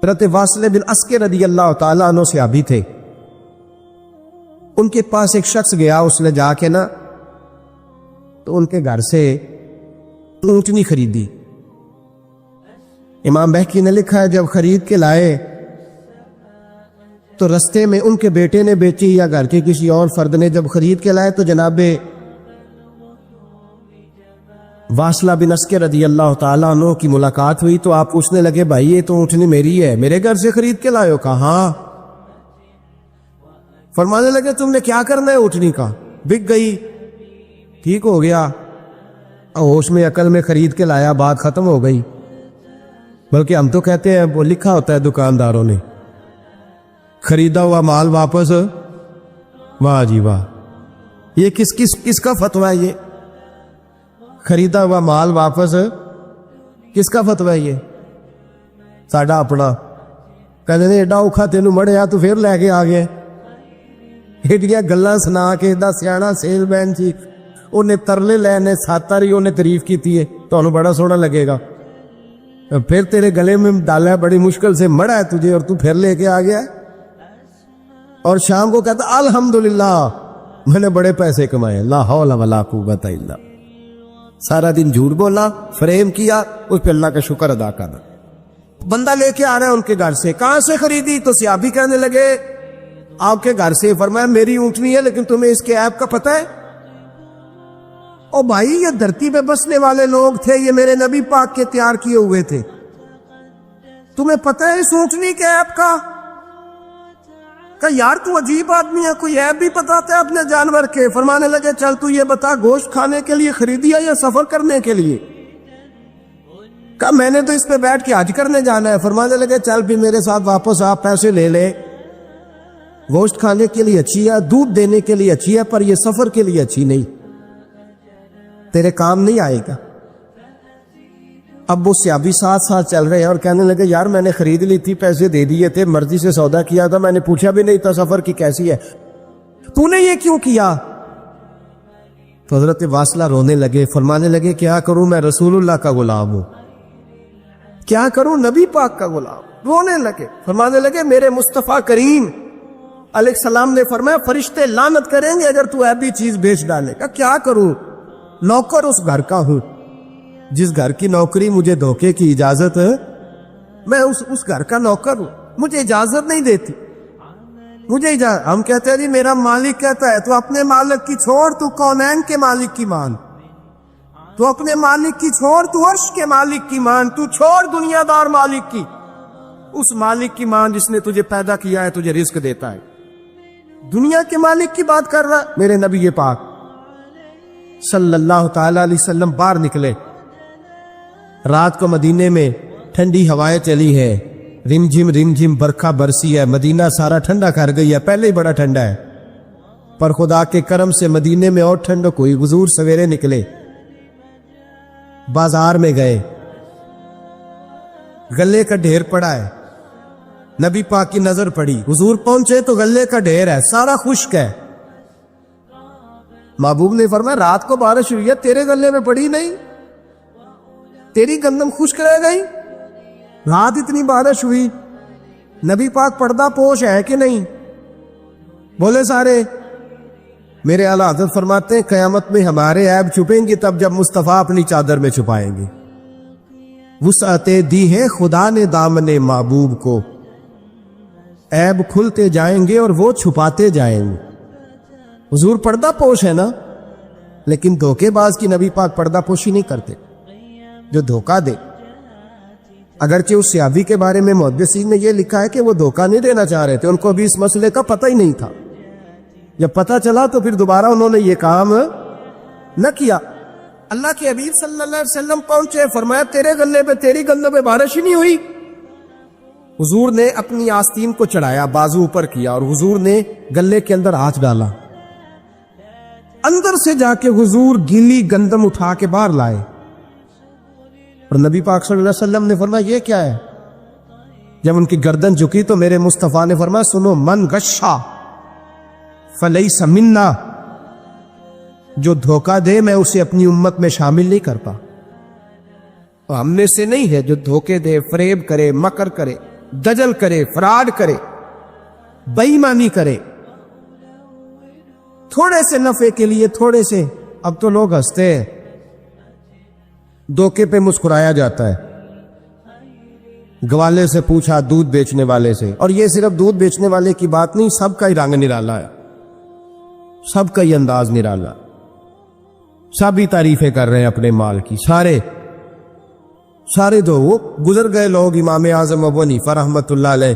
حضرت واصل بن اسقر رضی اللہ تعالیٰ عنہ صحابی تھے، ان کے پاس ایک شخص گیا، اس نے جا کے نا تو ان کے گھر سے اونٹنی خریدی۔ امام بہقی نے لکھا ہے جب خرید کے لائے تو رستے میں ان کے بیٹے نے بیچی یا گھر کے کسی اور فرد نے جب خرید کے لائے تو جناب واصلہ بن اسقر رضی اللہ تعالیٰ عنہ کی ملاقات ہوئی تو آپ پوچھنے لگے بھائی یہ تو اونٹنی میری ہے، میرے گھر سے خرید کے لائے ہو؟ کہا ہاں۔ فرمانے لگے تم نے کیا کرنا ہے اونٹنی کا؟ بک گئی، ٹھیک ہو گیا، ہوش میں عقل میں خرید کے لایا، بات ختم ہو گئی۔ بلکہ ہم تو کہتے ہیں وہ لکھا ہوتا ہے دکانداروں نے خریدا ہوا مال واپس، واہ جی واہ، یہ کس کا فتویٰ ہے؟ یہ خریدا ہوا مال واپس کس کا فتویٰ ہے؟ یہ ساڈا اپنا کہتے ہیں ایڈا اوکھا تینوں مڑیا تو پھر لے کے آ گیا، ایڈیاں گلاں سنا کے ایڈا سیاح سیل مین سی، انہیں ترلے لینے ساتاری انہیں تعریف کی ہے، تو بڑا سونا لگے گا، پھر تیرے گلے میں ڈالا ہے بڑی مشکل سے، مڑا ہے تجھے اور تو پھر لے کے آ گیا، اور شام کو کہتا الحمدللہ میں نے بڑے پیسے کمائے، لا حول ولا قوت الا باللہ۔ سارا دن جھوٹ بولا، فریم کیا، اس پہ اللہ کا شکر ادا کرنا۔ بندہ لے کے آ رہا ہے ان کے گھر سے، کہاں سے خریدی؟ تو صحابی کہنے لگے آپ کے گھر سے۔ فرمایا میری اونٹنی ہے لیکن تمہیں اس کے عیب کا پتہ ہے؟ او بھائی یہ دھرتی پہ بسنے والے لوگ تھے، یہ میرے نبی پاک کے تیار کیے ہوئے تھے، تمہیں پتہ ہے اس اونٹنی کے عیب کا؟ کہ یار تو عجیب آدمی ہے، کوئی عیب بھی بتاتا ہے اپنے جانور کے۔ فرمانے لگے چل تو یہ بتا گوشت کھانے کے لیے خریدی ہے یا سفر کرنے کے لیے؟ کہا میں نے تو اس پہ بیٹھ کے حج کرنے جانا ہے۔ فرمانے لگے چل بھی میرے ساتھ واپس آپ پیسے لے لے، گوشت کھانے کے لیے اچھی ہے، دودھ دینے کے لیے اچھی ہے، پر یہ سفر کے لیے اچھی نہیں، تیرے کام نہیں آئے گا۔ اب وہ صحابی ساتھ ساتھ چل رہے ہیں اور کہنے لگے یار میں نے خرید لی تھی، پیسے دے دیے تھے، مرضی سے سودا کیا تھا، میں نے پوچھا بھی نہیں تھا سفر کی کیسی ہے، تو نے یہ کیوں کیا؟ تو حضرت واصلہ رونے لگے، فرمانے لگے کیا کروں، میں رسول اللہ کا غلام ہوں، کیا کروں، نبی پاک کا غلام۔ رونے لگے، فرمانے لگے میرے مصطفیٰ کریم علیہ السلام نے فرمایا فرشتے لعنت کریں گے اگر تو ایسی چیز بیچ ڈالے گا۔ کیا کروں، نوکر اس گھر کا ہوں، جس گھر کی نوکری مجھے دھوکے کی اجازت ہے، میں اس گھر کا نوکر ہوں، مجھے اجازت نہیں دیتی، مجھے اجازت۔ ہم کہتے ہیں جی میرا مالک کہتا ہے، تو اپنے مالک کی چھوڑ، تو کونین کے مالک کی مان، تو اپنے مالک کی چھوڑ، تو عرش کے مالک کی مان، تو چھوڑ دنیا دار مالک کی، اس مالک کی مان جس نے تجھے پیدا کیا ہے، تجھے رزق دیتا ہے۔ دنیا کے مالک کی بات کر رہا میرے نبی پاک صلی اللہ تعالی علیہ وسلم باہر نکلے، رات کو مدینے میں ٹھنڈی ہوائیں چلی ہے، رم جھم برکھا برسی ہے، مدینہ سارا ٹھنڈا کر گئی ہے، پہلے ہی بڑا ٹھنڈا ہے، پر خدا کے کرم سے مدینے میں اور ٹھنڈک ہوئی۔ حضور سویرے نکلے، بازار میں گئے، غلے کا ڈھیر پڑا ہے، نبی پاک کی نظر پڑی، حضور پہنچے تو غلے کا ڈھیر ہے، سارا خشک ہے۔ محبوب نے فرمایا رات کو بارش ہوئی ہے، تیرے غلے میں پڑی نہیں، تیری گندم خشک رہ گئی، رات اتنی بارش ہوئی، نبی پاک پردہ پوش ہے کہ نہیں؟ بولے سارے۔ میرے اعلیٰ حضرت فرماتے ہیں قیامت میں ہمارے عیب چھپیں گے تب جب مصطفیٰ اپنی چادر میں چھپائیں گے۔ وسعتیں دی ہے خدا نے دامن محبوب کو، عیب کھلتے جائیں گے اور وہ چھپاتے جائیں گے۔ حضور پردہ پوش ہے نا، لیکن دھوکے باز کی نبی پاک پردہ پوشی نہیں کرتے، جو دھوکہ دے۔ اگرچہ اس صحابی کے بارے میں محدثین نے یہ لکھا ہے کہ وہ دھوکہ نہیں دینا چاہ رہے تھے، ان کو ابھی اس مسئلے کا پتہ ہی نہیں تھا، جب پتہ چلا تو پھر دوبارہ انہوں نے یہ کام نہ کیا۔ اللہ کے حبیب صلی اللہ علیہ وسلم پہنچے، فرمایا تیرے گلے پہ تیری گندم پہ بارش ہی نہیں ہوئی۔ حضور نے اپنی آستین کو چڑھایا، بازو اوپر کیا، اور حضور نے گلے کے اندر ہاتھ ڈالا، اندر سے جا کے حضور گیلی گندم اٹھا کے باہر لائے، اور نبی پاک صلی اللہ علیہ وسلم نے فرمایا یہ کیا ہے؟ جب ان کی گردن جھکی تو میرے مصطفیٰ نے فرمایا سنو، من غشا فلیس منا، جو دھوکہ دے میں اسے اپنی امت میں شامل نہیں کرتا۔ ہم میں سے نہیں ہے جو دھوکے دے، فریب کرے، مکر کرے، دجل کرے، فراڈ کرے، بے ایمانی کرے تھوڑے سے نفع کے لیے، تھوڑے سے۔ اب تو لوگ ہنستے ہیں، دھوکے پہ مسکرایا جاتا ہے۔ گوالے سے پوچھا، دودھ بیچنے والے سے، اور یہ صرف دودھ بیچنے والے کی بات نہیں، سب کا ہی رنگ نرالا ہے، سب کا ہی انداز نرالا، سب ہی تعریفیں کر رہے ہیں اپنے مال کی، سارے دو وہ گزر گئے لوگ۔ امام اعظم ابو حنیفہ رحمۃ اللہ علیہ،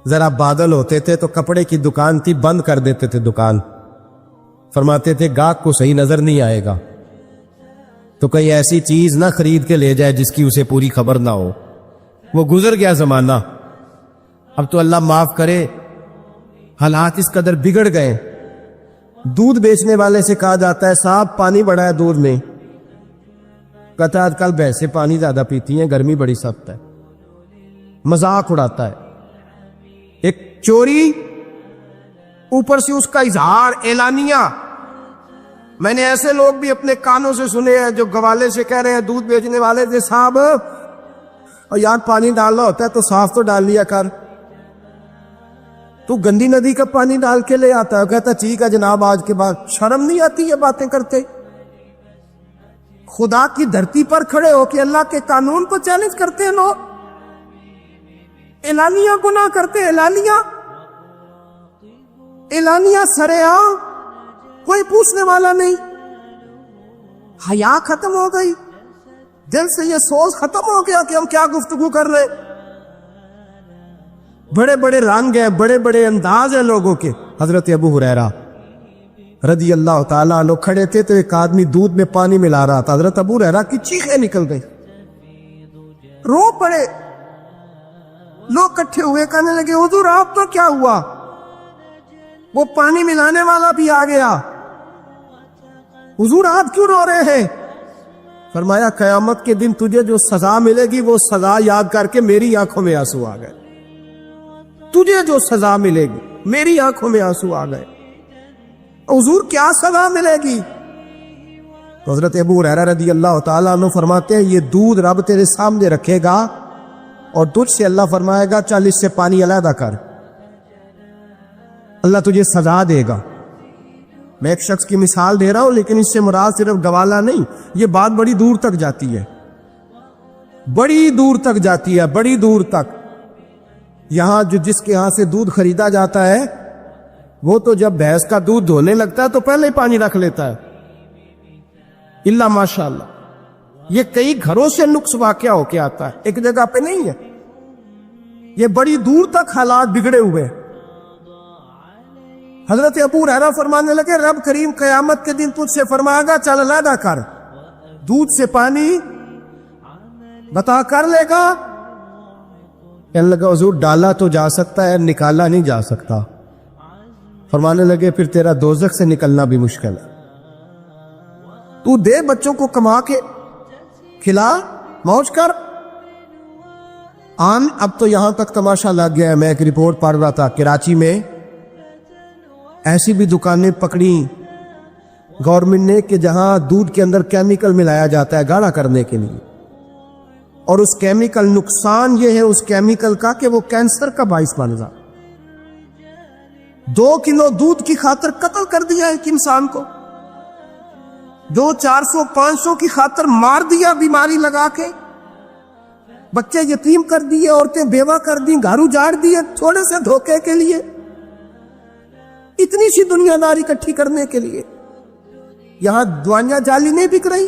ذرا بادل ہوتے تھے تو کپڑے کی دکان تھی، بند کر دیتے تھے دکان، فرماتے تھے گاہک کو صحیح نظر نہیں آئے گا تو کوئی ایسی چیز نہ خرید کے لے جائے جس کی اسے پوری خبر نہ ہو۔ وہ گزر گیا زمانہ، اب تو اللہ معاف کرے، حالات اس قدر بگڑ گئے۔ دودھ بیچنے والے سے کہا جاتا ہے صاحب پانی بڑا ہے دودھ میں، کہتا ہے آج کل بھینسیں پانی زیادہ پیتی ہیں، گرمی بڑی سخت ہے، مذاق اڑاتا ہے۔ ایک چوری، اوپر سے اس کا اظہار اعلانیہ۔ میں نے ایسے لوگ بھی اپنے کانوں سے سنے ہیں جو گوالے سے کہہ رہے ہیں، دودھ بیچنے والے سے، صاحب اور یار پانی ڈالنا ہوتا ہے تو صاف تو ڈال لیا کر، تو گندی ندی کا پانی ڈال کے لے آتا ہے۔ کہتا ٹھیک ہے جناب، آج کے بعد شرم نہیں آتی یہ باتیں کرتے؟ خدا کی دھرتی پر کھڑے ہو کے اللہ کے قانون کو چیلنج کرتے ہیں لوگ، اعلانیہ گناہ کرتے، اعلانیہ سرعام، کوئی پوچھنے والا نہیں۔ حیا ختم ہو گئی، دل سے یہ سوچ ختم ہو گیا کہ ہم کیا گفتگو کر رہے۔ بڑے بڑے رنگ ہیں، بڑے بڑے انداز ہیں لوگوں کے۔ حضرت ابو ہریرہ رضی اللہ تعالیٰ عنہ کھڑے تھے تو ایک آدمی دودھ میں پانی ملا رہا تھا، حضرت ابو ہریرہ کی چیخیں نکل گئی، رو پڑے۔ لوگ کٹھے ہوئے کہنے لگے حضور آپ تو کیا ہوا؟ وہ پانی ملانے والا بھی آ گیا، حضور آپ کیوں رو رہے ہیں؟ فرمایا قیامت کے دن تجھے جو سزا ملے گی وہ سزا یاد کر کے میری آنکھوں میں آنسو آ گئے، تجھے جو سزا ملے گی میری آنکھوں میں آنسو آ گئے۔ حضور کیا سزا ملے گی؟ تو حضرت ابو ہریرہ رضی اللہ تعالیٰ عنہ فرماتے ہیں یہ دودھ رب تیرے سامنے رکھے گا اور تجھ سے اللہ فرمائے گا چل اس سے پانی علیحدہ کر، اللہ تجھے سزا دے گا۔ میں ایک شخص کی مثال دے رہا ہوں، لیکن اس سے مراد صرف گوالہ نہیں، یہ بات بڑی دور تک جاتی ہے، بڑی دور تک جاتی ہے، بڑی دور تک۔ یہاں جس کے ہاں سے دودھ خریدا جاتا ہے وہ تو جب بھینس کا دودھ دھونے لگتا ہے تو پہلے ہی پانی رکھ لیتا ہے، اللہ ماشاء اللہ۔ یہ کئی گھروں سے نقص واقعہ ہو کے آتا ہے، ایک جگہ پہ نہیں ہے، یہ بڑی دور تک حالات بگڑے ہوئے۔ حضرت ابو ہریرہ فرمانے لگے رب کریم قیامت کے دن تجھ سے فرمائے گا چل علیحدہ کر، دودھ سے پانی بتا کر لے گا؟ کہنے لگا حضور ڈالا تو جا سکتا ہے، نکالا نہیں جا سکتا۔ فرمانے لگے پھر تیرا دوزخ سے نکلنا بھی مشکل ہے، تو دے بچوں کو کما کے کھلا، موج کر۔ اب تو یہاں تک تماشا لگ گیا ہے، میں ایک رپورٹ پڑھ رہا تھا کراچی میں ایسی بھی دکانیں پکڑی گورنمنٹ نے کہ جہاں دودھ کے اندر کیمیکل ملایا جاتا ہے گاڑھا کرنے کے لیے، اور اس کیمیکل نقصان یہ ہے اس کیمیکل کا کہ وہ کینسر کا باعث بن جاتا۔ 2 کلو دودھ کی خاطر قتل کر دیا ایک انسان کو، 400-500 کی خاطر مار دیا بیماری لگا کے، بچے یتیم کر دیے، عورتیں بیوہ کر دی، گھر اجاڑ دیے تھوڑے سے دھوکے کے لیے، اتنی سی دنیا داری اکٹھی کرنے کے لیے۔ یہاں دوائیاں جعلی نہیں بک رہی،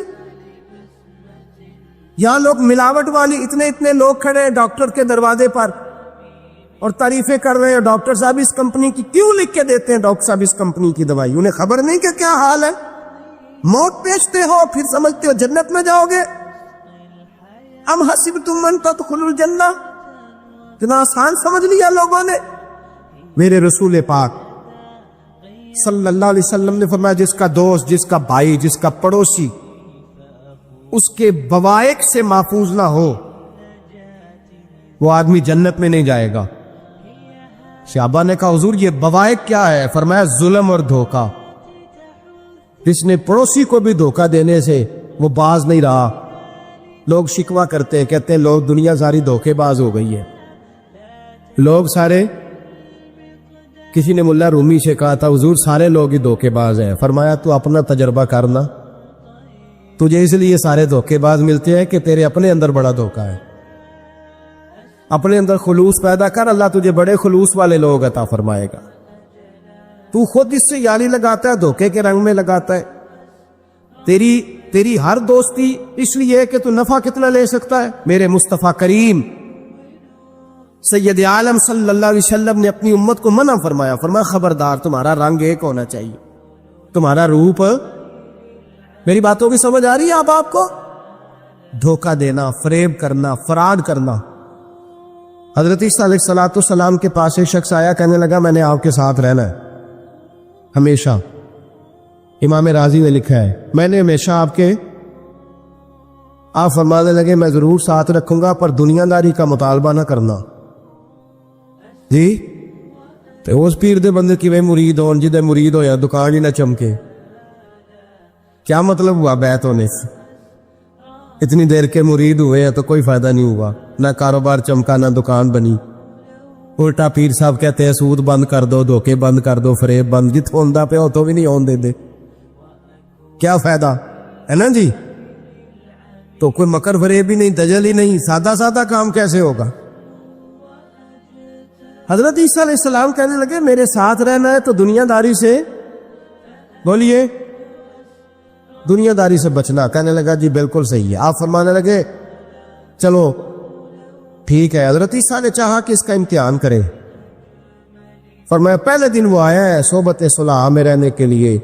یہاں لوگ ملاوٹ والی، اتنے لوگ کھڑے ہیں ڈاکٹر کے دروازے پر اور تعریفیں کر رہے ہیں ڈاکٹر صاحب اس کمپنی کی کیوں لکھ کے دیتے ہیں، ڈاکٹر صاحب اس کمپنی کی دوائی، انہیں خبر نہیں کہ کیا حال ہے۔ موت بیچتے ہو پھر سمجھتے ہو جنت میں جاؤ گے۔ ام حسبتم ان تدخلوا الجنہ، اتنا آسان سمجھ لیا لوگوں نے۔ میرے رسول پاک صلی اللہ علیہ وسلم نے فرمایا جس کا دوست، جس کا بھائی، جس کا پڑوسی اس کے بوائق سے محفوظ نہ ہو وہ آدمی جنت میں نہیں جائے گا۔ صحابہ نے کہا حضور یہ بوائق کیا ہے؟ فرمایا ظلم اور دھوکہ، جس نے پڑوسی کو بھی دھوکہ دینے سے وہ باز نہیں رہا، لوگ شکوہ کرتے ہیں، کہتے ہیں لوگ دنیا ساری دھوکے باز ہو گئی ہے، لوگ سارے، کسی نے ملا رومی سے کہا تھا حضور سارے لوگ ہی دھوکے باز ہیں، فرمایا تو اپنا تجربہ کرنا، تجھے اس لیے سارے دھوکے باز ملتے ہیں کہ تیرے اپنے اندر بڑا دھوکا ہے، اپنے اندر خلوص پیدا کر، اللہ تجھے بڑے خلوص والے لوگ عطا فرمائے گا۔ تو خود اس سے یاری لگاتا ہے، دھوکے کے رنگ میں لگاتا ہے، تیری ہر دوستی اس لیے کہ تو نفع کتنا لے سکتا ہے۔ میرے مصطفیٰ کریم سید عالم صلی اللہ علیہ وسلم نے اپنی امت کو منع فرمایا، فرمایا خبردار تمہارا رنگ ایک ہونا چاہیے، تمہارا روپ، میری باتوں کی سمجھ آ رہی ہے آپ کو؟ دھوکہ دینا، فریب کرنا، فراڈ کرنا۔ حضرت عیسیٰ علیہ الصلوۃ والسلام کے پاس ایک شخص آیا، کہنے لگا میں نے آپ کے ساتھ رہنا ہے ہمیشہ، امام راضی نے لکھا ہے میں نے ہمیشہ آپ فرمانے لگے میں ضرور ساتھ رکھوں گا پر دنیا داری کا مطالبہ نہ کرنا۔ جی تو اس پیر دے بندے کی مرید ہون جدے مرید ہویا دکان ہی نہ چمکے، کیا مطلب ہوا بیعت ہونے سے؟ اتنی دیر کے مرید ہوئے ہیں تو کوئی فائدہ نہیں ہوا، نہ کاروبار چمکا نہ دکان بنی۔ الٹا پیر صاحب کہتے ہیں سود بند کر دو، دھوکے بند کر دو، فریب بند، جتوں ہوندا پیا اتوں بھی نہیں ہون دے، کیا فائدہ ہے نا جی؟ تو کوئی مکر فریب ہی نہیں، دجل ہی نہیں، سادہ سادہ کام کیسے ہوگا؟ حضرت عیسیٰ علیہ السلام کہنے لگے میرے ساتھ رہنا ہے تو دنیا داری سے، بولیے، دنیا داری سے بچنا۔ کہنے لگا جی بالکل صحیح ہے۔ آپ فرمانے لگے چلو ٹھیک ہے۔ حضرت عیسیٰ نے چاہا کہ اس کا امتحان کرے، فرمایا پہلے دن وہ آیا ہے صحبت صلح میں رہنے کے لیے،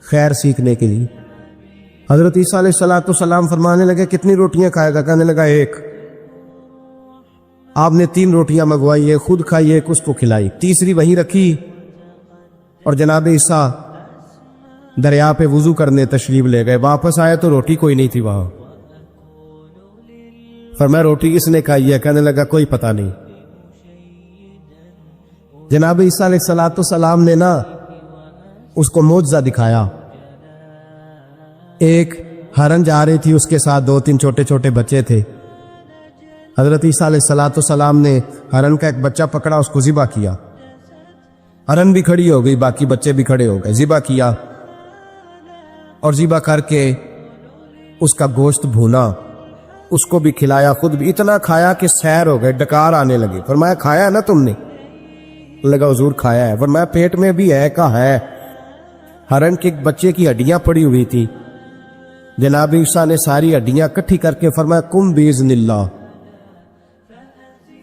خیر سیکھنے کے لیے۔ حضرت عیسیٰ علیہ السلام فرمانے لگے کتنی روٹیاں کھائے گا؟ کہنے لگا ایک۔ آپ نے 3 روٹیاں منگوائی، ایک خود کھائی، ایک اس کو کھلائی، تیسری وہیں رکھی، اور جناب عیسیٰ دریا پہ وضو کرنے تشریف لے گئے۔ واپس آئے تو روٹی کوئی نہیں تھی وہاں۔ فرمایا روٹی کس نے کھائی ہے؟ کہنے لگا کوئی پتہ نہیں۔ جناب عیسیٰ علیہ السلام نے نا اس کو معجزہ دکھایا۔ ایک ہرن جا رہی تھی، اس کے ساتھ 2-3 چھوٹے چھوٹے بچے تھے۔ حضرت عیسیٰ علیہ السلام نے ہرن کا ایک بچہ پکڑا، اس کو ذبح کیا، ہرن بھی کھڑی ہو گئی، باقی بچے بھی کھڑے ہو گئے، ذبح کیا، اور ذبح کر کے اس کا گوشت بھونا، اس کو بھی کھلایا، خود بھی اتنا کھایا کہ سیر ہو گئے، ڈکار آنے لگے۔ فرمایا کھایا نا تم نے؟ لگا حضور کھایا ہے۔ فرمایا پیٹ میں بھی ہے؟ کہا ہے۔ ہرن کے بچے کی ہڈیاں پڑی ہوئی تھی، جناب عیسیٰ نے ساری ہڈیاں اکٹھی کر کے فرمایا کم باذن اللہ،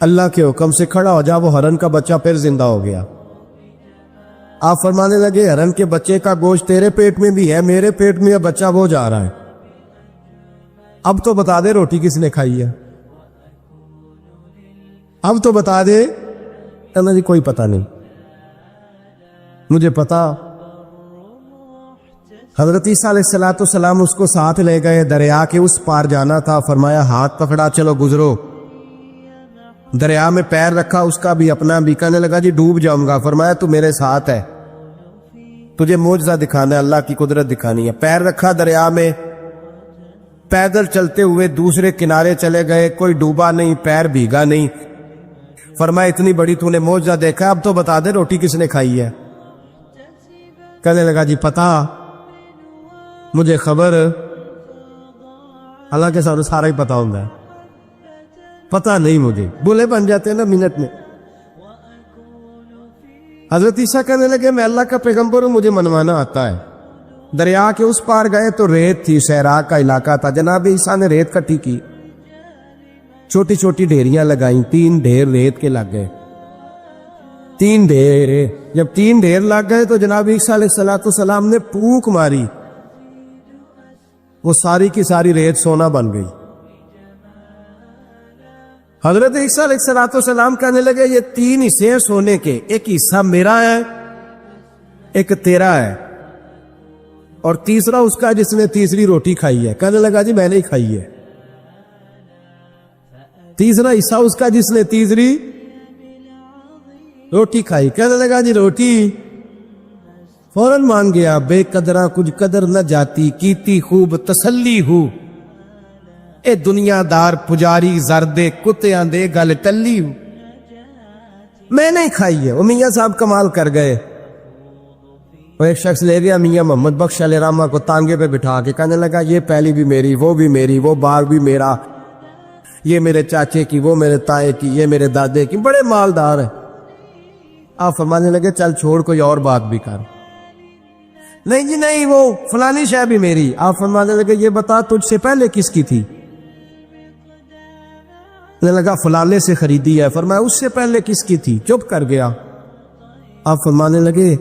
اللہ کے حکم سے کھڑا ہو جا۔ وہ ہرن کا بچہ پھر زندہ ہو گیا۔ آپ فرمانے لگے ہرن کے بچے کا گوشت تیرے پیٹ میں بھی ہے، میرے پیٹ میں بچہ وہ جا رہا ہے، اب تو بتا دے روٹی کس نے کھائی ہے، اب تو بتا دے۔ کہنا جی کوئی پتہ نہیں، مجھے پتا۔ حضرت عیسیٰ علیہ السلام اس کو ساتھ لے گئے، دریا کے اس پار جانا تھا، فرمایا ہاتھ پکڑا چلو گزرو۔ دریا میں پیر رکھا، اس کا بھی اپنا بھی، کہنے لگا جی ڈوب جاؤں گا۔ فرمایا تو میرے ساتھ ہے، تجھے معجزہ دکھانا ہے، اللہ کی قدرت دکھانی ہے۔ پیر رکھا دریا میں، پیدل چلتے ہوئے دوسرے کنارے چلے گئے، کوئی ڈوبا نہیں، پیر بھیگا نہیں۔ فرمایا اتنی بڑی تو نے معجزہ دیکھا، اب تو بتا دے روٹی کس نے کھائی ہے۔ کہنے لگا جی پتا مجھے خبر، اللہ کے سامنے سارا ہی پتا ہوتا ہے، پتا نہیں مجھے، بولے بن جاتے ہیں نا منٹ میں۔ حضرت عیسیٰ کہنے لگے میں اللہ کا پیغمبر ہوں، مجھے منوانا آتا ہے۔ دریا کے اس پار گئے تو ریت تھی، صحرا کا علاقہ تھا، جناب عیسیٰ نے ریت کٹھی کی، چھوٹی چھوٹی ڈھیریاں لگائیں، 3 ڈھیر ریت کے لگ گئے، 3 ڈھیر۔ جب 3 ڈھیر لگ گئے تو جناب عیسیٰ علیہ السلام نے پھونک ماری، وہ ساری کی ساری ریت سونا بن گئی۔ حضرت عیسیٰ علیہ السلام کہنے لگے یہ 3 حصے ہیں سونے کے، ایک حصہ میرا ہے، ایک تیرا ہے، اور تیسرا اس کا جس نے تیسری روٹی کھائی ہے۔ کہنے لگا جی میں نے کھائی ہے۔ تیسرا حصہ اس کا جس نے تیسری روٹی کھائی۔ کہنے لگا جی روٹی؟ فوراً مان گیا، بے قدرہ کچھ قدر نہ جاتی، کیتی خوب تسلی ہو، اے دنیا دار پجاری زردے کتیاں دے گل ٹلی میں نہیں کھائی ہے۔ وہ میاں صاحب کمال کر گئے، وہ ایک شخص لے گیا میاں محمد بخش علیہ رحمہ کو تانگے پہ بٹھا کے، کہنے لگا یہ پہلی بھی میری، وہ بھی میری، وہ باغ بھی میرا، یہ میرے چاچے کی، وہ میرے تائے کی، یہ میرے دادے کی، بڑے مالدار ہیں۔ آپ فرمانے لگے چل چھوڑ کوئی اور بات بھی کر۔ نہیں جی نہیں، وہ فلانی شے بھی میری۔ آپ فرمانے لگے یہ بتا تجھ سے پہلے کس کی تھی؟ کہنے لگا فلانے سے خریدی ہے۔ فرمایا اس سے پہلے کس کی تھی؟ چپ کر گیا۔ آپ فرمانے لگے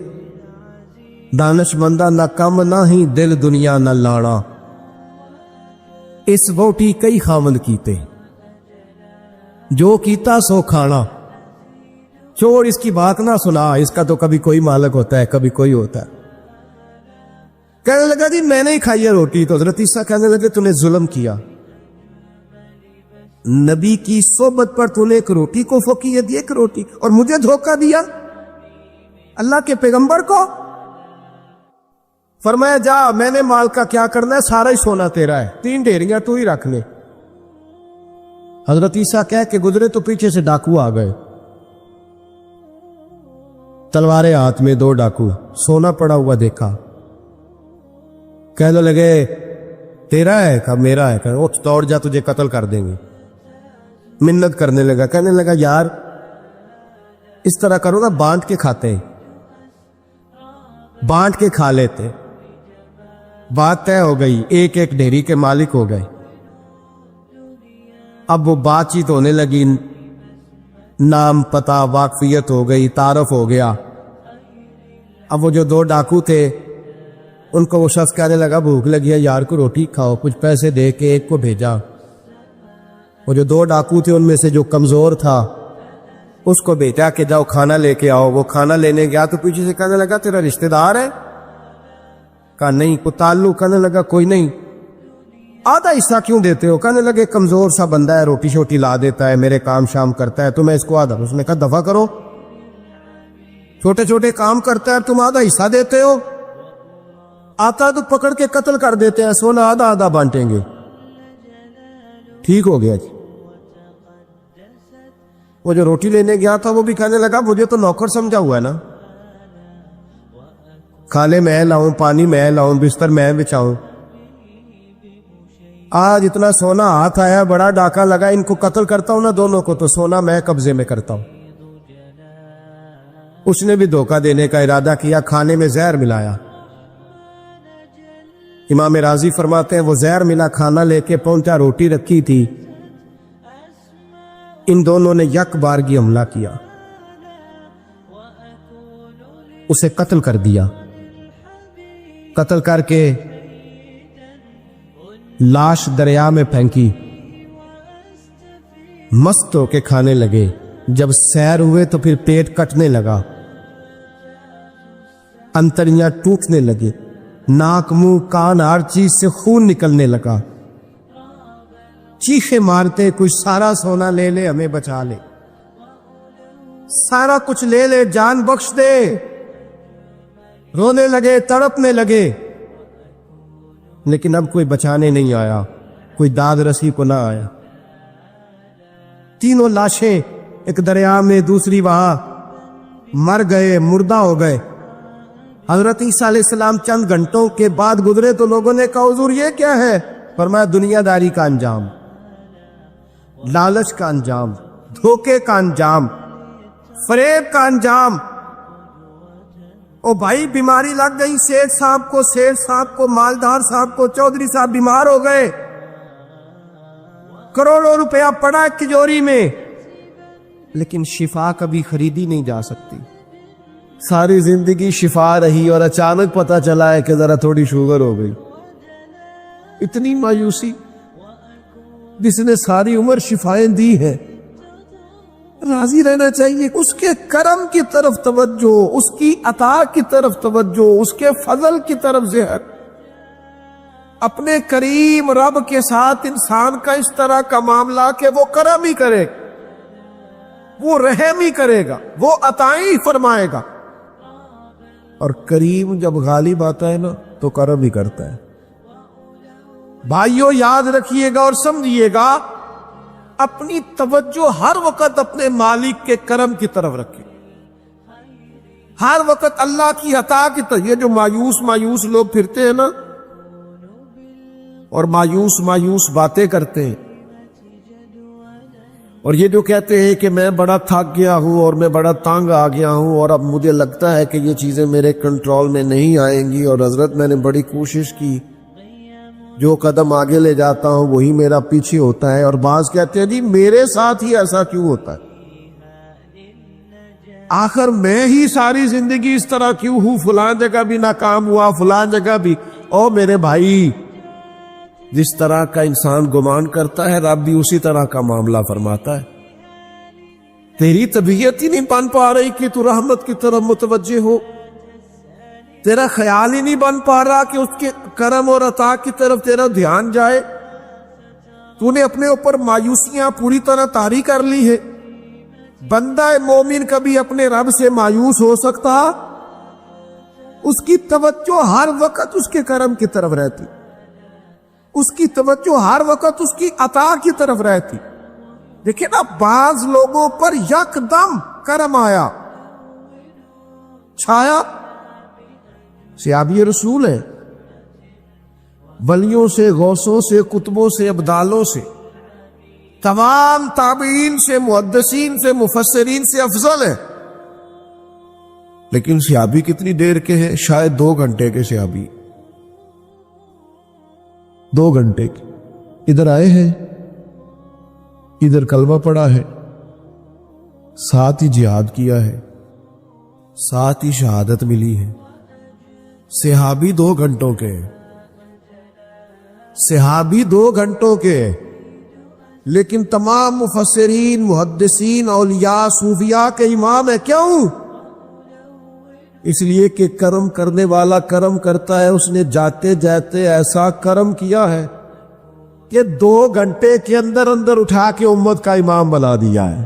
دانش مندہ نہ کم نہ ہی دل دنیا نہ لانا، اس ووٹی کئی خامند کیتے، جو کیتا سو کھانا۔ چھوڑ اس کی بات نہ سنا، اس کا تو کبھی کوئی مالک ہوتا ہے کبھی کوئی ہوتا ہے۔ کہنے لگا جی میں نے ہی کھائی ہے روٹی۔ تو حضرت عیسیٰ کہنے لگے تو نے ظلم کیا، نبی کی صحبت پر تو نے ایک روٹی کو فوقیت دی، ایک روٹی، اور مجھے دھوکہ دیا اللہ کے پیغمبر کو۔ فرمایا جا میں نے مال کا کیا کرنا ہے، سارا ہی سونا تیرا ہے، 3 ڈھیریاں تو ہی رکھ لے۔ حضرت عیسیٰ کہہ کے گزرے تو پیچھے سے ڈاکو آ گئے، تلواریں ہاتھ میں، 2 ڈاکو، سونا پڑا ہوا دیکھا، کہنے لگے تیرا ہے؟ کہا میرا ہے۔ کہ اٹھ دوڑ جا تجھے قتل کر دیں گے۔ منت کرنے لگا، کہنے لگا یار اس طرح کرو نا، بانٹ کے کھاتے ہیں، بانٹ کے کھا لیتے۔ بات طے ہو گئی، ایک ایک ڈھیری کے مالک ہو گئے۔ اب وہ بات چیت ہونے لگی، نام پتہ واقفیت ہو گئی، تعارف ہو گیا۔ اب وہ جو 2 ڈاکو تھے ان کو وہ شخص کہنے لگا بھوک لگی ہے یار کو روٹی کھاؤ، کچھ پیسے دے کے ایک کو بھیجا۔ وہ جو 2 ڈاکو تھے ان میں سے جو کمزور تھا اس کو بھیجا کہ جاؤ کھانا لے کے آؤ۔ وہ کھانا لینے گیا تو پیچھے سے کہنے لگا تیرا رشتہ دار ہے؟ کہا نہیں۔ کو تعلق؟ کہنے لگا کوئی نہیں۔ آدھا حصہ کیوں دیتے ہو؟ کہنے لگے کمزور سا بندہ ہے، روٹی شوٹی لا دیتا ہے، میرے کام شام کرتا ہے، تو میں اس کو آدھا۔ اس نے کہا دفع کرو، چھوٹے چھوٹے کام کرتا ہے تم آدھا حصہ دیتے ہو؟ آتا تو پکڑ کے قتل کر دیتے ہیں، سونا آدھا آدھا بانٹیں گے۔ ٹھیک ہو گیا جی۔ وہ جو روٹی لینے گیا تھا وہ بھی کہنے لگا مجھے تو نوکر سمجھا ہوا ہے نا، کھانے میں لاؤں، پانی میں لاؤں، بستر میں بچھاؤں، آج اتنا سونا ہاتھ آیا، بڑا ڈاکہ لگا، ان کو قتل کرتا ہوں نا دونوں کو تو سونا میں قبضے میں کرتا ہوں۔ اس نے بھی دھوکہ دینے کا ارادہ کیا، کھانے میں زہر ملایا۔ امام راضی فرماتے ہیں وہ زہر ملا کھانا لے کے پہنچا، روٹی رکھی تھی، ان دونوں نے یک بارگی حملہ کیا، اسے قتل کر دیا۔ قتل کر کے لاش دریا میں پھینکی، مست ہو کے کھانے لگے۔ جب سیر ہوئے تو پھر پیٹ کٹنے لگا، انتڑیاں ٹوٹنے لگے، ناک منہ کان ہر چیز سے خون نکلنے لگا، چیخے مارتے کچھ سارا سونا لے لے ہمیں بچا لے، سارا کچھ لے لے جان بخش دے، رونے لگے تڑپنے لگے، لیکن اب کوئی بچانے نہیں آیا، کوئی داد رسی کو نہ آیا۔ تینوں لاشیں ایک دریا میں، دوسری وہاں، مر گئے، مردہ ہو گئے۔ حضرت عیسیٰ علیہ السلام چند گھنٹوں کے بعد گزرے تو لوگوں نے کہا حضور یہ کیا ہے؟ فرمایا دنیا داری کا انجام، لالچ کا انجام، دھوکے کا انجام، فریب کا انجام۔ او بھائی بیماری لگ گئی سیٹھ صاحب کو، مالدار صاحب کو، چودھری صاحب بیمار ہو گئے، کروڑوں روپیہ پڑا تجوری میں، لیکن شفا کبھی خریدی نہیں جا سکتی۔ ساری زندگی شفا رہی اور اچانک پتہ چلا ہے کہ ذرا تھوڑی شوگر ہو گئی۔ اتنی مایوسی، جس نے ساری عمر شفائیں دی ہے۔ راضی رہنا چاہیے، اس کے کرم کی طرف توجہ، اس کی عطا کی طرف توجہ، اس کے فضل کی طرف ذہن۔ اپنے کریم رب کے ساتھ انسان کا اس طرح کا معاملہ کہ وہ کرم ہی کرے، وہ رحم ہی کرے گا، وہ عطائیں ہی فرمائے گا، اور کریم جب غالب آتا ہے نا تو کرم ہی کرتا ہے۔ بھائیوں یاد رکھیے گا اور سمجھیے گا، اپنی توجہ ہر وقت اپنے مالک کے کرم کی طرف رکھیں، ہر وقت اللہ کی عطا کی طرف۔ یہ جو مایوس لوگ پھرتے ہیں نا اور مایوس باتیں کرتے ہیں، اور یہ جو کہتے ہیں کہ میں بڑا تھک گیا ہوں اور میں بڑا تنگ آ گیا ہوں اور اب مجھے لگتا ہے کہ یہ چیزیں میرے کنٹرول میں نہیں آئیں گی، اور حضرت میں نے بڑی کوشش کی، جو قدم آگے لے جاتا ہوں وہی میرا پیچھے ہوتا ہے، اور بعض کہتے ہیں جی میرے ساتھ ہی ایسا کیوں ہوتا ہے، آخر میں ہی ساری زندگی اس طرح کیوں ہوں، فلاں جگہ بھی ناکام ہوا، فلاں جگہ بھی۔ او میرے بھائی، جس طرح کا انسان گمان کرتا ہے رب بھی اسی طرح کا معاملہ فرماتا ہے۔ تیری طبیعت ہی نہیں بن پا رہی کہ تو رحمت کی طرف متوجہ ہو، تیرا خیال ہی نہیں بن پا رہا کہ اس کے کرم اور عطا کی طرف تیرا دھیان جائے، تو نے اپنے اوپر مایوسیاں پوری طرح طاری کر لی ہے۔ بندہ مومن کبھی اپنے رب سے مایوس ہو سکتا؟ اس کی توجہ ہر وقت اس کے کرم کی طرف رہتی، اس کی توجہ ہر وقت اس کی عطا کی طرف رہتی۔ دیکھیں نا، بعض لوگوں پر یکدم کرم آیا، چھایا، صحابی رسول ہیں، ولیوں سے، غوثوں سے، قطبوں سے، ابدالوں سے، تمام تابعین سے، محدثین سے، مفسرین سے افضل ہیں، لیکن صحابی کتنی دیر کے ہیں؟ شاید 2 گھنٹے کے صحابی، 2 گھنٹے کے، ادھر آئے ہیں، ادھر کلمہ پڑھا ہے، ساتھ ہی جہاد کیا ہے، ساتھ ہی شہادت ملی ہے۔ صحابی 2 گھنٹوں کے، صحابی 2 گھنٹوں کے، لیکن تمام مفسرین، محدثین، اولیاء، صوفیاء کے امام ہے۔ کیوں؟ اس لیے کہ کرم کرنے والا کرم کرتا ہے، اس نے جاتے جاتے ایسا کرم کیا ہے کہ 2 گھنٹے کے اندر اٹھا کے امت کا امام بنا دیا ہے۔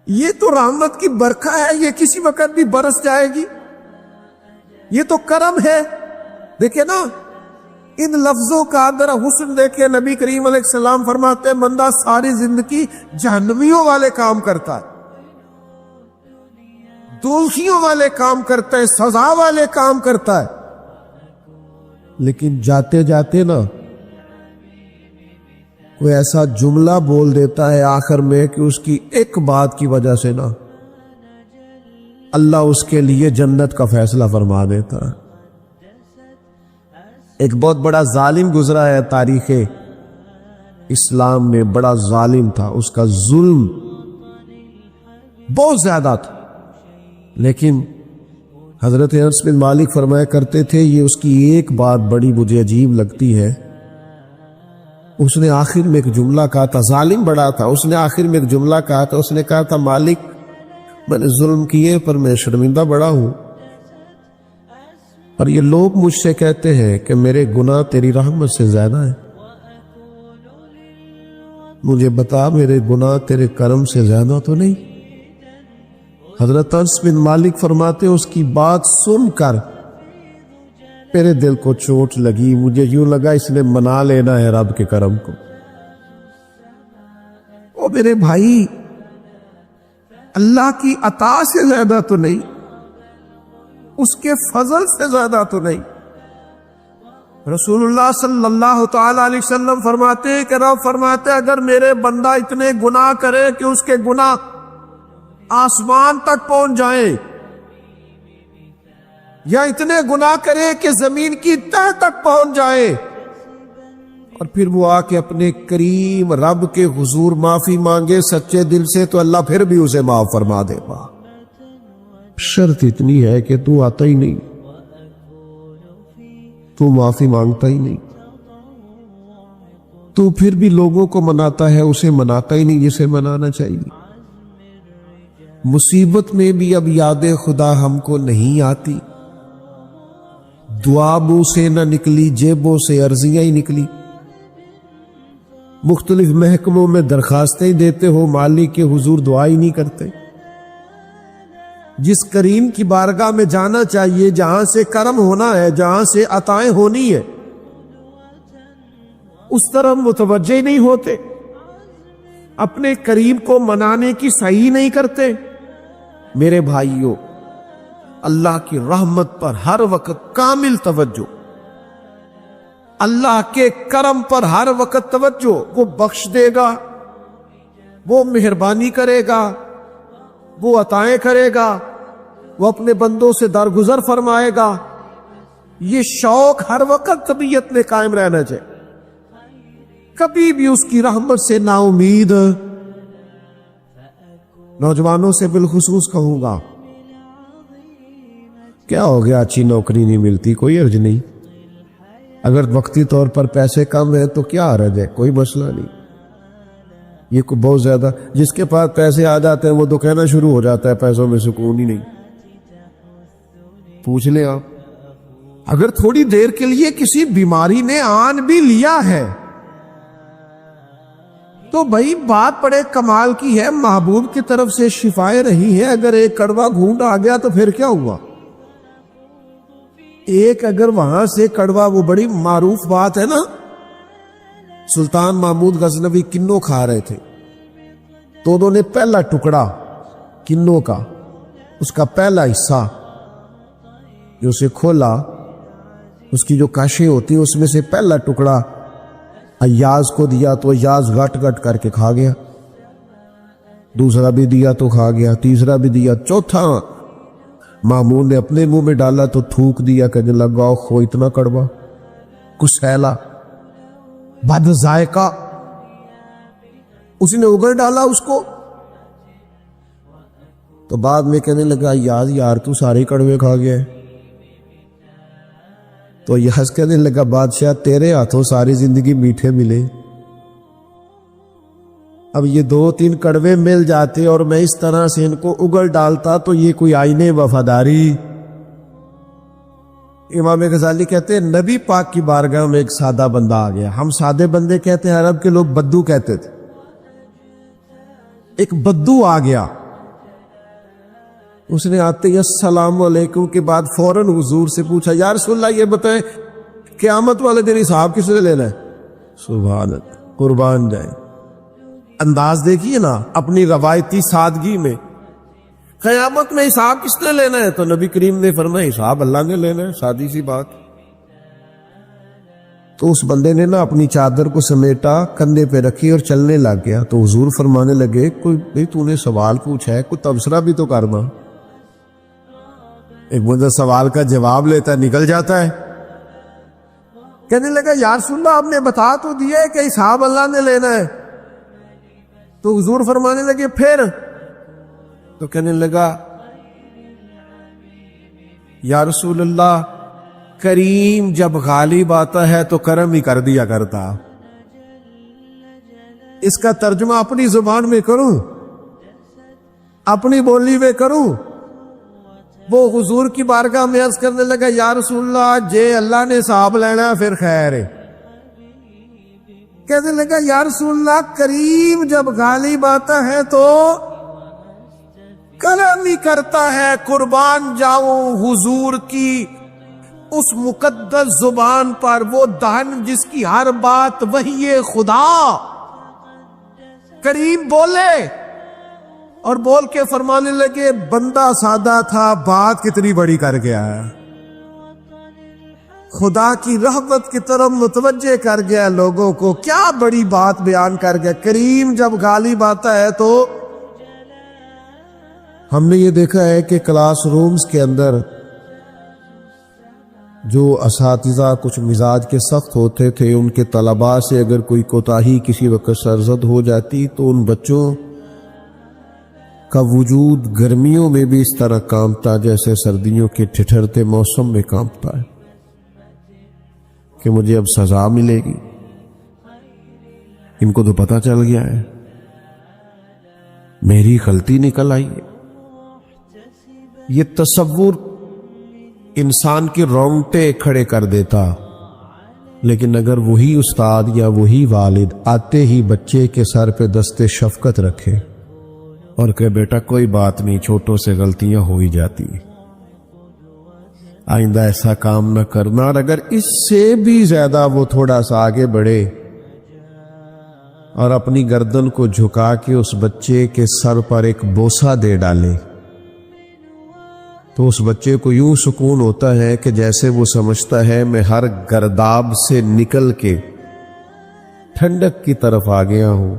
یہ تو رحمت کی برکھا ہے، یہ کسی وقت بھی برس جائے گی، یہ تو کرم ہے۔ دیکھیں نا، ان لفظوں کا ذرا حسن دیکھیں، نبی کریم علیہ السلام فرماتے ہیں بندہ ساری زندگی جہنمیوں والے کام کرتا ہے، دوزخیوں والے کام کرتا ہے، سزا والے کام کرتا ہے، لیکن جاتے جاتے نا کوئی ایسا جملہ بول دیتا ہے آخر میں کہ اس کی ایک بات کی وجہ سے نا اللہ اس کے لیے جنت کا فیصلہ فرما دیتا ہے۔ ایک بہت بڑا ظالم گزرا ہے تاریخ اسلام میں، بڑا ظالم تھا، اس کا ظلم بہت زیادہ تھا، لیکن حضرت انس بن مالک فرمایا کرتے تھے یہ اس کی ایک بات بڑی مجھے عجیب لگتی ہے، اس نے آخر میں ایک جملہ کہا تھا، ظالم بڑا تھا، اس نے آخر میں ایک جملہ کہا تھا، اس نے کہا تھا مالک میں نے ظلم کیے پر میں شرمندہ بڑا ہوں، اور یہ لوگ مجھ سے کہتے ہیں کہ میرے گناہ تیری رحمت سے زیادہ ہیں، مجھے بتا میرے گناہ تیرے کرم سے زیادہ تو نہیں؟ حضرت انس بن مالک فرماتے اس کی بات سن کر میرے دل کو چوٹ لگی، مجھے یوں لگا اس نے منا لینا ہے رب کے کرم کو۔ او میرے بھائی، اللہ کی عطا سے زیادہ تو نہیں، اس کے فضل سے زیادہ تو نہیں۔ رسول اللہ صلی اللہ تعالی علیہ وسلم فرماتے ہیں کہ رب فرماتے اگر میرے بندہ اتنے گناہ کرے کہ اس کے گناہ آسمان تک پہنچ جائیں، یا اتنے گناہ کرے کہ زمین کی تہ تک پہنچ جائے، اور پھر وہ آ کے اپنے کریم رب کے حضور معافی مانگے سچے دل سے، تو اللہ پھر بھی اسے معاف فرما دے گا۔ شرط اتنی ہے کہ تو آتا ہی نہیں، تو معافی مانگتا ہی نہیں، تو پھر بھی لوگوں کو مناتا ہے، اسے مناتا ہی نہیں جسے منانا چاہیے۔ مصیبت میں بھی اب یاد خدا ہم کو نہیں آتی، دعا منہ سے نہ نکلی، جیبوں سے عرضیاں ہی نکلی، مختلف محکموں میں درخواستیں دیتے ہو، مالک کے حضور دعا ہی نہیں کرتے۔ جس کریم کی بارگاہ میں جانا چاہیے، جہاں سے کرم ہونا ہے، جہاں سے عطائیں ہونی ہے، اس طرف متوجہ نہیں ہوتے، اپنے قریب کو منانے کی صحیح نہیں کرتے۔ میرے بھائیوں، اللہ کی رحمت پر ہر وقت کامل توجہ، اللہ کے کرم پر ہر وقت توجہ۔ وہ بخش دے گا، وہ مہربانی کرے گا، وہ عطائیں کرے گا، وہ اپنے بندوں سے درگزر فرمائے گا۔ یہ شوق ہر وقت طبیعت میں قائم رہنا چاہیے، کبھی بھی اس کی رحمت سے نا امید۔ نوجوانوں سے بالخصوص کہوں گا، کیا ہو گیا اچھی نوکری نہیں ملتی، کوئی عرض نہیں، اگر وقتی طور پر پیسے کم ہیں تو کیا عرض ہے، کوئی مسئلہ نہیں۔ یہ کو بہت زیادہ جس کے پاس پیسے آ جاتے ہیں وہ تو کہنا شروع ہو جاتا ہے پیسوں میں سکون ہی نہیں۔ پوچھ لیں آپ، اگر تھوڑی دیر کے لیے کسی بیماری نے آن بھی لیا ہے تو بھائی بات بڑے کمال کی ہے، محبوب کی طرف سے شفائیں رہی ہیں۔ اگر ایک کڑوا گھونٹ آ گیا تو پھر کیا ہوا؟ ایک اگر وہاں سے کڑوا، وہ بڑی معروف بات ہے نا، سلطان محمود غزنوی کنو کھا رہے تھے تو انہوں نے پہلا ٹکڑا کنو کا، اس کا پہلا حصہ جو اسے کھولا، اس کی جو کاشیں ہوتی ہیں اس میں سے پہلا ٹکڑا ایاز کو دیا تو ایاز گٹ گٹ کر کے کھا گیا، دوسرا بھی دیا تو کھا گیا، تیسرا بھی دیا، چوتھا مامون نے اپنے منہ میں ڈالا تو تھوک دیا، کہنے لگا خو اتنا کڑوا، کسیلا، بد ذائقہ۔ اس نے اگل ڈالا اس کو تو بعد میں کہنے لگا یار تو سارے کڑوے کھا گیا ہے۔ تو یہ ہنس کہنے لگا بادشاہ تیرے ہاتھوں ساری زندگی میٹھے ملے، اب یہ 2-3 کڑوے مل جاتے اور میں اس طرح سے ان کو اگل ڈالتا تو یہ کوئی آئینے وفاداری۔ امام غزالی کہتے ہیں نبی پاک کی بارگاہ میں ایک سادہ بندہ آ گیا، ہم سادے بندے کہتے ہیں، عرب کے لوگ بدو کہتے تھے، ایک بدو آ گیا، اس نے آتے ہی السلام علیکم کے بعد فوراً حضور سے پوچھا یا رسول اللہ یہ بتائیں قیامت والے دن حساب کس نے لینا ہے؟ سبحان اللہ، قربان جائیں، انداز دیکھیے نا اپنی روایتی سادگی میں، قیامت میں حساب کس نے لینا ہے؟ تو نبی کریم نے فرمایا حساب اللہ نے لینا ہے، سادی سی بات۔ تو اس بندے نے نا اپنی چادر کو سمیٹا، کندھے پہ رکھی اور چلنے لگ گیا۔ تو حضور فرمانے لگے کوئی بھئی تو نے سوال پوچھا ہے، کوئی تبصرہ بھی تو کرنا۔ ایک بندہ سوال کا جواب لیتا ہے نکل جاتا ہے، کہنے لگا یا رسول اللہ آپ نے بتا تو دیا ہے کہ حساب اللہ نے لینا ہے۔ تو حضور فرمانے لگے پھر؟ تو کہنے لگا یا رسول اللہ کریم جب غالب آتا ہے تو کرم ہی کر دیا کرتا۔ اس کا ترجمہ اپنی زبان میں کروں، اپنی بولی میں کروں۔ وہ حضور کی بارگاہ میں عرض کرنے لگا یا رسول اللہ جے اللہ نے حساب لینا پھر خیر ہے۔ کہنے لگا یا رسول اللہ کریم جب غالب آتا ہے تو کرم ہی کرتا ہے، قربان جاؤں حضور کی اس مقدس زبان پر، وہ دہن جس کی ہر بات وحی خدا۔ کریم بولے اور بول کے فرمانے لگے بندہ سادہ تھا، بات کتنی بڑی کر گیا ہے، خدا کی رحمت کی طرف متوجہ کر گیا لوگوں کو، کیا بڑی بات بیان کر گیا۔ کریم جب غالب آتا ہے تو ہم نے یہ دیکھا ہے کہ کلاس رومز کے اندر جو اساتذہ کچھ مزاج کے سخت ہوتے تھے، ان کے طلباء سے اگر کوئی کوتاہی کسی وقت سرزد ہو جاتی تو ان بچوں کا وجود گرمیوں میں بھی اس طرح کانپتا جیسے سردیوں کے ٹھٹھرتے موسم میں کانپتا ہے کہ مجھے اب سزا ملے گی۔ ان کو تو پتہ چل گیا ہے میری غلطی نکل آئی ہے۔ یہ تصور انسان کے رونگٹے کھڑے کر دیتا، لیکن اگر وہی استاد یا وہی والد آتے ہی بچے کے سر پہ دست شفقت رکھے اور کہ بیٹا کوئی بات نہیں، چھوٹوں سے غلطیاں ہو ہی جاتی، آئندہ ایسا کام نہ کرنا، اور اگر اس سے بھی زیادہ وہ تھوڑا سا آگے بڑھے اور اپنی گردن کو جھکا کے اس بچے کے سر پر ایک بوسہ دے ڈالے تو اس بچے کو یوں سکون ہوتا ہے کہ جیسے وہ سمجھتا ہے میں ہر گرداب سے نکل کے ٹھنڈک کی طرف آ گیا ہوں،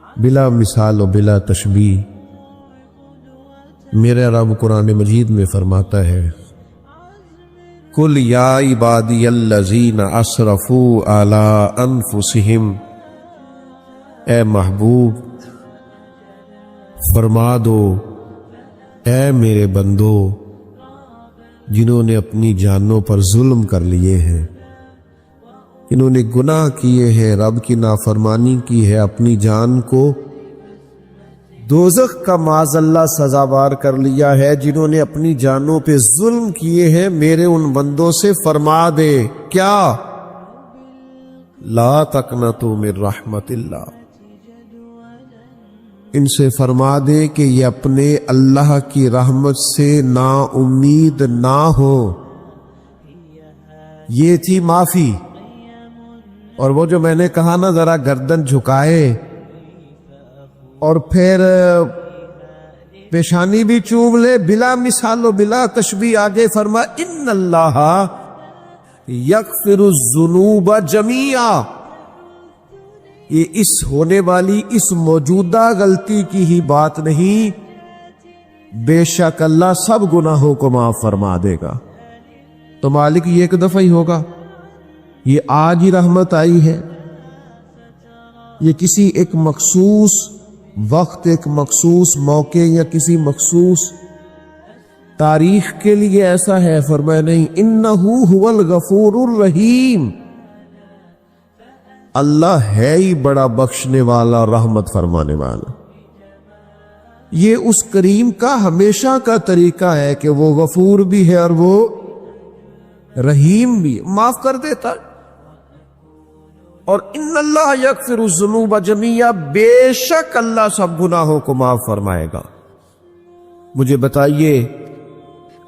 بلا مثال و بلا تشبیہ۔ میرا رب قرآن مجید میں فرماتا ہے قل یا عبادی الذین اسرفوا علی انفسہم، اے محبوب فرما دو اے میرے بندو جنہوں نے اپنی جانوں پر ظلم کر لیے ہیں، انہوں نے گناہ کیے ہیں، رب کی نافرمانی کی ہے، اپنی جان کو دوزخ کا معاذ اللہ سزاوار کر لیا ہے، جنہوں نے اپنی جانوں پہ ظلم کیے ہیں، میرے ان بندوں سے فرما دے کیا؟ لا تقنطوا من رحمت اللہ، ان سے فرما دے کہ یہ اپنے اللہ کی رحمت سے نا امید نہ ہو۔ یہ تھی معافی، اور وہ جو میں نے کہا نا ذرا گردن جھکائے اور پھر پیشانی بھی چوم لے، بلا مثال و بلا تشبیہ آگے فرما ان اللہ یغفر الذنوب جمیعا، یہ اس ہونے والی اس موجودہ غلطی کی ہی بات نہیں، بے شک اللہ سب گناہوں کو معاف فرما دے گا۔ تو مالک یہ ایک دفعہ ہی ہوگا، یہ آج ہی رحمت آئی ہے، یہ کسی ایک مخصوص وقت، ایک مخصوص موقع یا کسی مخصوص تاریخ کے لیے ایسا ہے؟ فرمایا نہیں، انہو هو الغفور الرحیم، اللہ ہے ہی بڑا بخشنے والا، رحمت فرمانے والا۔ یہ اس کریم کا ہمیشہ کا طریقہ ہے کہ وہ غفور بھی ہے اور وہ رحیم بھی، معاف کر دیتا۔ اور ان اللہ یغفر الذنوب جمیعا، بے شک اللہ سب گناہوں کو معاف فرمائے گا۔ مجھے بتائیے،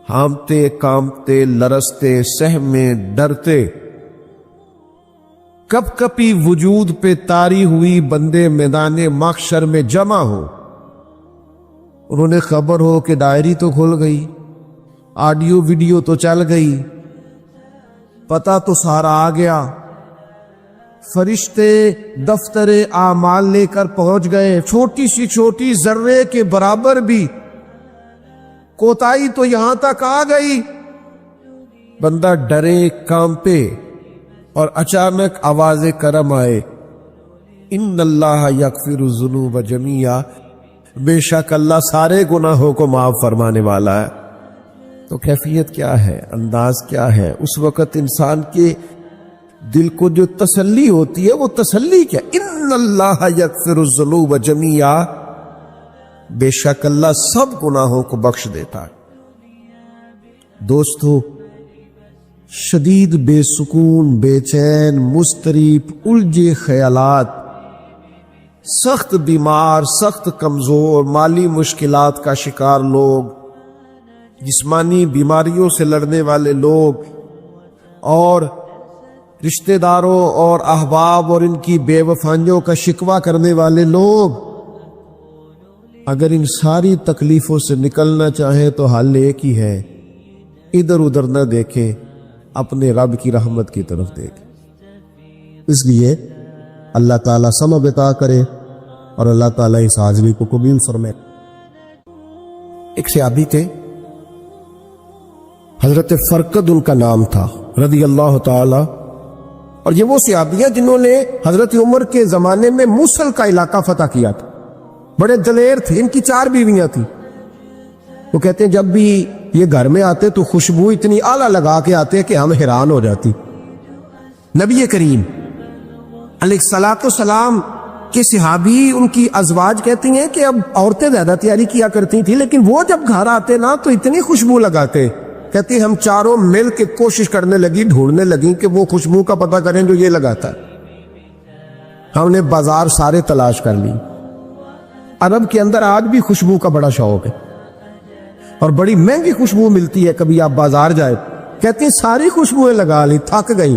ہانپتے کانپتے لرزتے سہمے ڈرتے کب کپی وجود پہ طاری ہوئی بندے میدان محشر میں جمع ہو، انہوں نے خبر ہو کہ ڈائری تو کھل گئی، آڈیو ویڈیو تو چل گئی، پتہ تو سارا آ گیا، فرشتے دفتر اعمال لے کر پہنچ گئے، چھوٹی سی چھوٹی ذرے کے برابر بھی کوتاہی تو یہاں تک آ گئی، بندہ ڈرے کانپے اور اچانک آواز کرم آئے، ان اللہ یغفر الذنوب جمیعا، بے شک اللہ سارے گناہوں کو معاف فرمانے والا ہے۔ تو کیفیت کیا ہے، انداز کیا ہے؟ اس وقت انسان کے دل کو جو تسلی ہوتی ہے وہ تسلی کیا؟ ان اللہ یغفر الذنوب جمیعا، بے شک اللہ سب گناہوں کو بخش دیتا ہے۔ دوستو، شدید بے سکون، بے چین، مضطرب، الجھے خیالات، سخت بیمار، سخت کمزور، مالی مشکلات کا شکار لوگ، جسمانی بیماریوں سے لڑنے والے لوگ، اور رشتہ داروں اور احباب اور ان کی بے وفائیوں کا شکوہ کرنے والے لوگ، اگر ان ساری تکلیفوں سے نکلنا چاہیں تو حل ایک ہی ہے، ادھر ادھر نہ دیکھیں، اپنے رب کی رحمت کی طرف دیکھیں۔ اس لیے اللہ تعالیٰ سمجھ عطا کرے اور اللہ تعالیٰ اس حاضری کو قبول فرمائے۔ ایک صحابی تھے، حضرت فرقد ان کا نام تھا رضی اللہ تعالی، اور یہ وہ صحابی ہیں جنہوں نے حضرت عمر کے زمانے میں موصل کا علاقہ فتح کیا تھا، بڑے دلیر تھے، ان کی 4 بیویاں تھیں۔ وہ کہتے ہیں جب بھی یہ گھر میں آتے تو خوشبو اتنی اعلیٰ لگا کے آتے کہ ہم حیران ہو جاتی۔ نبی کریم علیہ الصلوۃ والسلام کے صحابی، ان کی ازواج کہتی ہیں کہ اب عورتیں زیادہ تیاری کیا کرتی تھیں، لیکن وہ جب گھر آتے نا تو اتنی خوشبو لگاتے، کہتی ہم چاروں مل کے کوشش کرنے لگی، ڈھونڈنے لگی کہ وہ خوشبو کا پتہ کریں جو یہ لگاتا ہے۔ ہم نے بازار سارے تلاش کر لی، عرب کے اندر آج بھی خوشبو کا بڑا شوق ہے اور بڑی مہنگی خوشبو ملتی ہے، کبھی آپ بازار جائے، کہتی ہیں ساری خوشبوئیں لگا لی، تھک گئی،